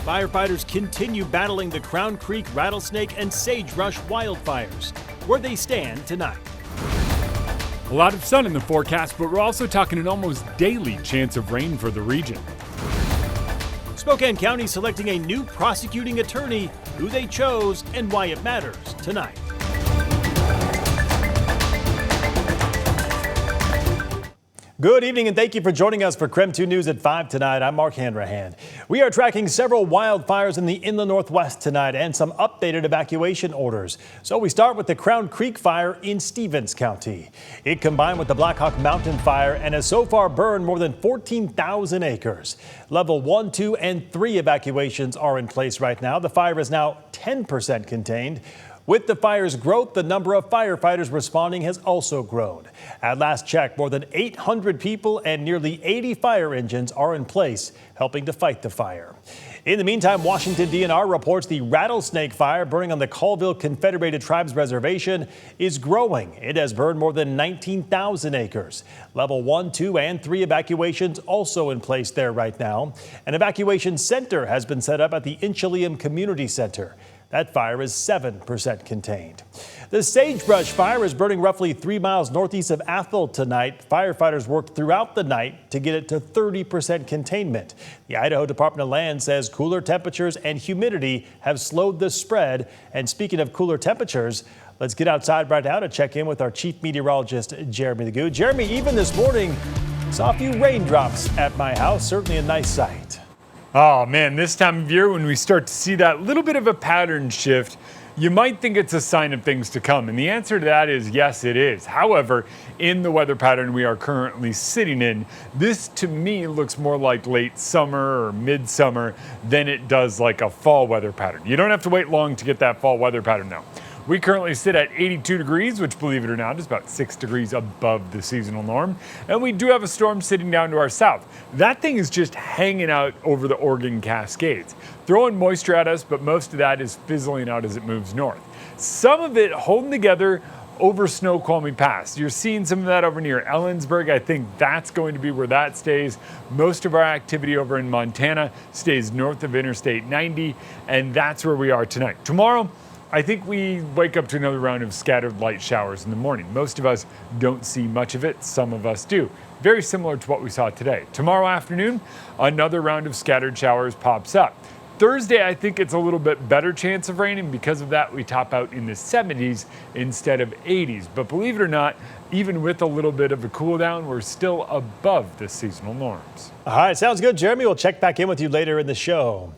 Firefighters continue battling the Crown Creek, Rattlesnake, and Sagebrush wildfires. Where they stand tonight. A lot of sun in the forecast, but we're also talking an almost daily chance of rain for the region. Spokane County selecting a new prosecuting attorney, who they chose, and why it matters tonight. Good evening and thank you for joining us for KREM 2 News at 5 tonight. I'm Mark Hanrahan. We are tracking several wildfires in the inland northwest tonight and some updated evacuation orders. So we start with the Crown Creek fire in Stevens County. It combined with the Black Hawk Mountain fire and has so far burned more than 14,000 acres. Level 1, 2, and 3 evacuations are in place right now. The fire is now 10% contained. With the fire's growth, the number of firefighters responding has also grown. At last check, more than 800 people and nearly 80 fire engines are in place, helping to fight the fire. In the meantime, Washington DNR reports the Rattlesnake fire burning on the Colville Confederated Tribes Reservation is growing. It has burned more than 19,000 acres. Level 1, 2, and 3 evacuations also in place there right now. An evacuation center has been set up at the Inchelium Community Center. That fire is 7% contained. The Sagebrush fire is burning roughly 3 miles northeast of Athol tonight. Firefighters worked throughout the night to get it to 30% containment. The Idaho Department of Land says cooler temperatures and humidity have slowed the spread. And speaking of cooler temperatures, let's get outside right now to check in with our chief meteorologist, Jeremy Legoo. Jeremy, even this morning, saw a few raindrops at my house. Certainly a nice sight. Oh man, this time of year when we start to see that little bit of a pattern shift, you might think it's a sign of things to come. And the answer to that is yes, it is. However, in the weather pattern we are currently sitting in, this to me looks more like late summer or midsummer than it does like a fall weather pattern. You don't have to wait long to get that fall weather pattern though. We currently sit at 82 degrees, which, believe it or not, is about 6 degrees above the seasonal norm. And we do have a storm sitting down to our south. That thing is just hanging out over the Oregon Cascades, throwing moisture at us, but most of that is fizzling out as it moves north. Some of it holding together over Snoqualmie Pass. You're seeing some of that over near Ellensburg. I think that's going to be where that stays. Most of our activity over in Montana stays north of Interstate 90, and that's where we are tonight. Tomorrow, I think we wake up to another round of scattered light showers in the morning. Most of us don't see much of it. Some of us do. Very similar to what we saw today. Tomorrow afternoon, another round of scattered showers pops up. Thursday, I think it's a little bit better chance of rain, and because of that, we top out in the 70s instead of 80s. But believe it or not, even with a little bit of a cool down, we're still above the seasonal norms. All right, sounds good, Jeremy. We'll check back in with you later in the show.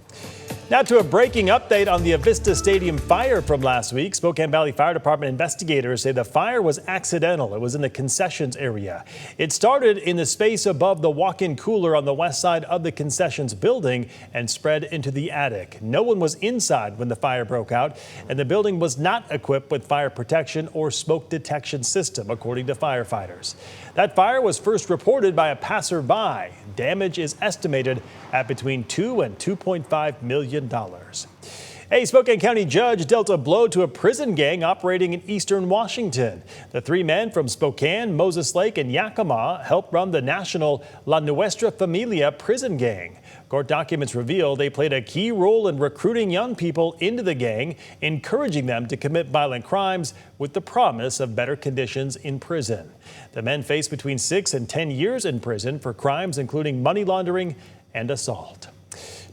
Now to a breaking update on the Avista Stadium fire from last week. Spokane Valley Fire Department investigators say the fire was accidental. It was in the concessions area. It started in the space above the walk-in cooler on the west side of the concessions building and spread into the attic. No one was inside when the fire broke out, and the building was not equipped with fire protection or smoke detection system, according to firefighters. That fire was first reported by a passerby. Damage is estimated at between $2 and $2.5 million. A Spokane County judge dealt a blow to a prison gang operating in eastern Washington. The 3 men from Spokane, Moses Lake, and Yakima helped run the national La Nuestra Familia prison gang. Court documents reveal they played a key role in recruiting young people into the gang, encouraging them to commit violent crimes with the promise of better conditions in prison. The men face between 6 and 10 years in prison for crimes including money laundering and assault.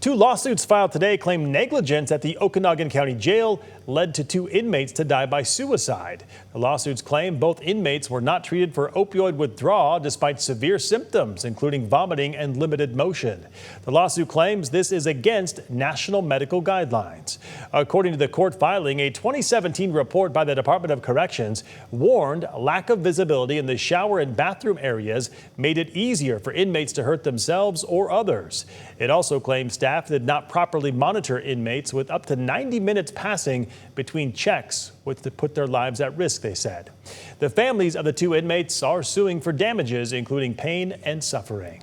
2 lawsuits filed today claim negligence at the Okanagan County Jail led to 2 inmates to die by suicide. The lawsuits claim both inmates were not treated for opioid withdrawal despite severe symptoms, including vomiting and limited motion. The lawsuit claims this is against national medical guidelines. According to the court filing, a 2017 report by the Department of Corrections warned lack of visibility in the shower and bathroom areas made it easier for inmates to hurt themselves or others. It also claims staff did not properly monitor inmates, with up to 90 minutes passing between checks, which put their lives at risk, they said. The families of the 2 inmates are suing for damages, including pain and suffering.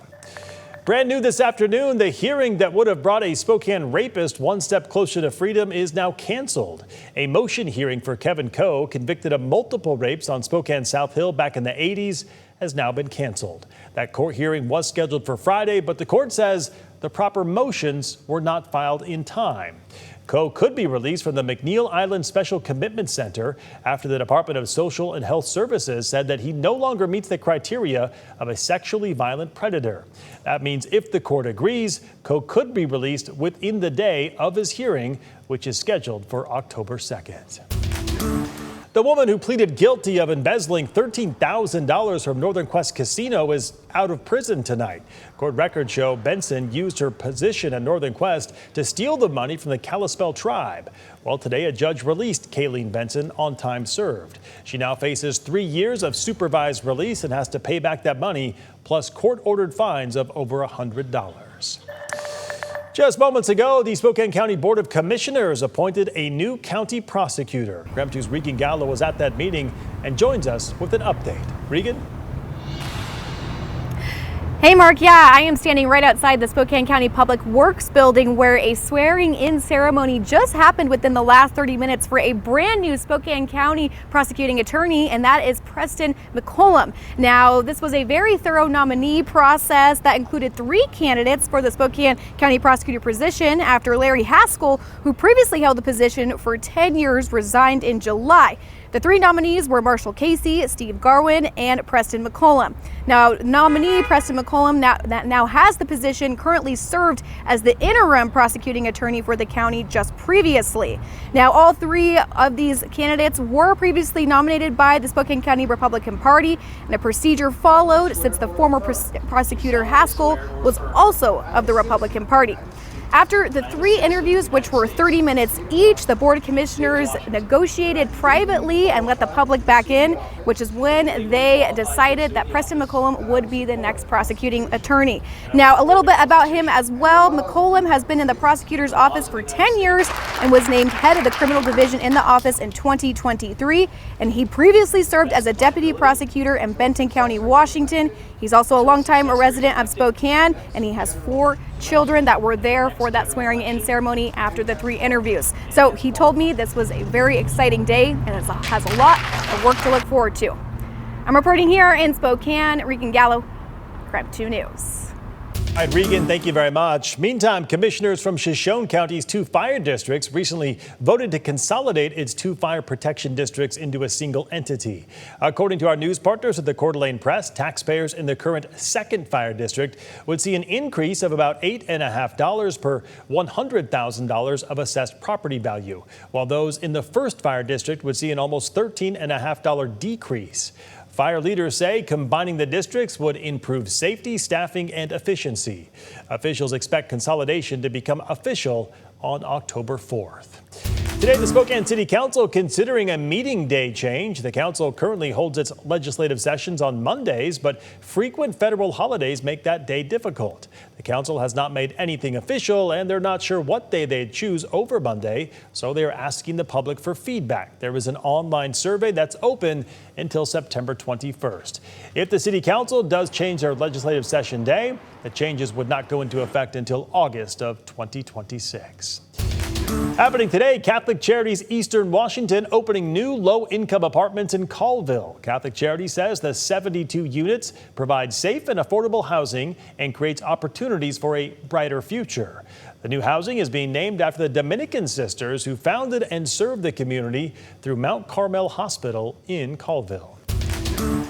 Brand new this afternoon, the hearing that would have brought a Spokane rapist one step closer to freedom is now canceled. A motion hearing for Kevin Coe, convicted of multiple rapes on Spokane South Hill back in the 80s, has now been canceled. That court hearing was scheduled for Friday, but the court says the proper motions were not filed in time. Coe could be released from the McNeil Island Special Commitment Center after the Department of Social and Health Services said that he no longer meets the criteria of a sexually violent predator. That means if the court agrees, Coe could be released within the day of his hearing, which is scheduled for October 2nd. The woman who pleaded guilty of embezzling $13,000 from Northern Quest Casino is out of prison tonight. Court records show Benson used her position at Northern Quest to steal the money from the Kalispel tribe. Well, today a judge released Kayleen Benson on time served. She now faces 3 years of supervised release and has to pay back that money, plus court-ordered fines of over $100. Just moments ago, the Spokane County Board of Commissioners appointed a new county prosecutor. KREM 2's Regan Gallo was at that meeting and joins us with an update. Regan? Hey, Mark. Yeah, I am standing right outside the Spokane County Public Works building where a swearing-in ceremony just happened within the last 30 minutes for a brand new Spokane County prosecuting attorney, and that is Preston McCollum. Now, this was a very thorough nominee process that included 3 candidates for the Spokane County prosecutor position after Larry Haskell, who previously held the position for 10 years, resigned in July. The 3 nominees were Marshall Casey, Steve Garwin, and Preston McCollum. Now, nominee Preston McCollum now has the position, currently served as the interim prosecuting attorney for the county just previously. Now, all 3 of these candidates were previously nominated by the Spokane County Republican Party, and a procedure followed since the former prosecutor Haskell was also of the Republican Party. After the 3 interviews, which were 30 minutes each, the Board of Commissioners negotiated privately and let the public back in, which is when they decided that Preston McCollum would be the next prosecuting attorney. Now, a little bit about him as well. McCollum has been in the prosecutor's office for 10 years and was named head of the criminal division in the office in 2023. And he previously served as a deputy prosecutor in Benton County, Washington. He's also a longtime resident of Spokane, and he has 4 children that were there for that swearing-in ceremony after the 3 interviews. So he told me this was a very exciting day and it has a lot of work to look forward to. I'm reporting here in Spokane, Regan Gallo, KREM 2 News. All right, Regan, thank you very much. Meantime, commissioners from Shoshone County's 2 fire districts recently voted to consolidate its 2 fire protection districts into a single entity. According to our news partners at the Coeur d'Alene Press, taxpayers in the current 2nd fire district would see an increase of about $8.50 per $100,000 of assessed property value, while those in the 1st fire district would see an almost $13.50 decrease. Fire leaders say combining the districts would improve safety, staffing, and efficiency. Officials expect consolidation to become official on October 4th. Today, the Spokane City Council considering a meeting day change. The council currently holds its legislative sessions on Mondays, but frequent federal holidays make that day difficult. The council has not made anything official, and they're not sure what day they'd choose over Monday, so they're asking the public for feedback. There is an online survey that's open until September 21st. If the City Council does change their legislative session day, the changes would not go into effect until August of 2026. Happening today, Catholic Charities Eastern Washington opening new low-income apartments in Colville. Catholic Charities says the 72 units provide safe and affordable housing and creates opportunities for a brighter future. The new housing is being named after the Dominican sisters who founded and served the community through Mount Carmel Hospital in Colville.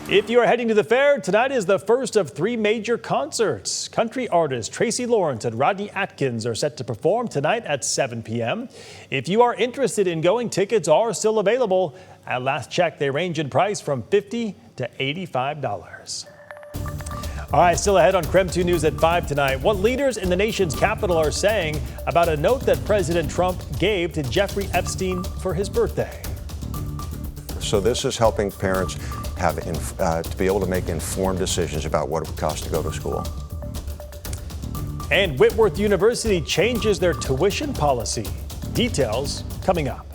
If you are heading to the fair, tonight is the first of 3 major concerts. Country artists Tracy Lawrence and Rodney Atkins are set to perform tonight at 7 p.m. If you are interested in going, tickets are still available. At last check, they range in price from $50 to $85. All right, still ahead on KREM 2 News at 5 tonight. What leaders in the nation's capital are saying about a note that President Trump gave to Jeffrey Epstein for his birthday. So this is helping parents have to be able to make informed decisions about what it would cost to go to school. And Whitworth University changes their tuition policy. Details coming up.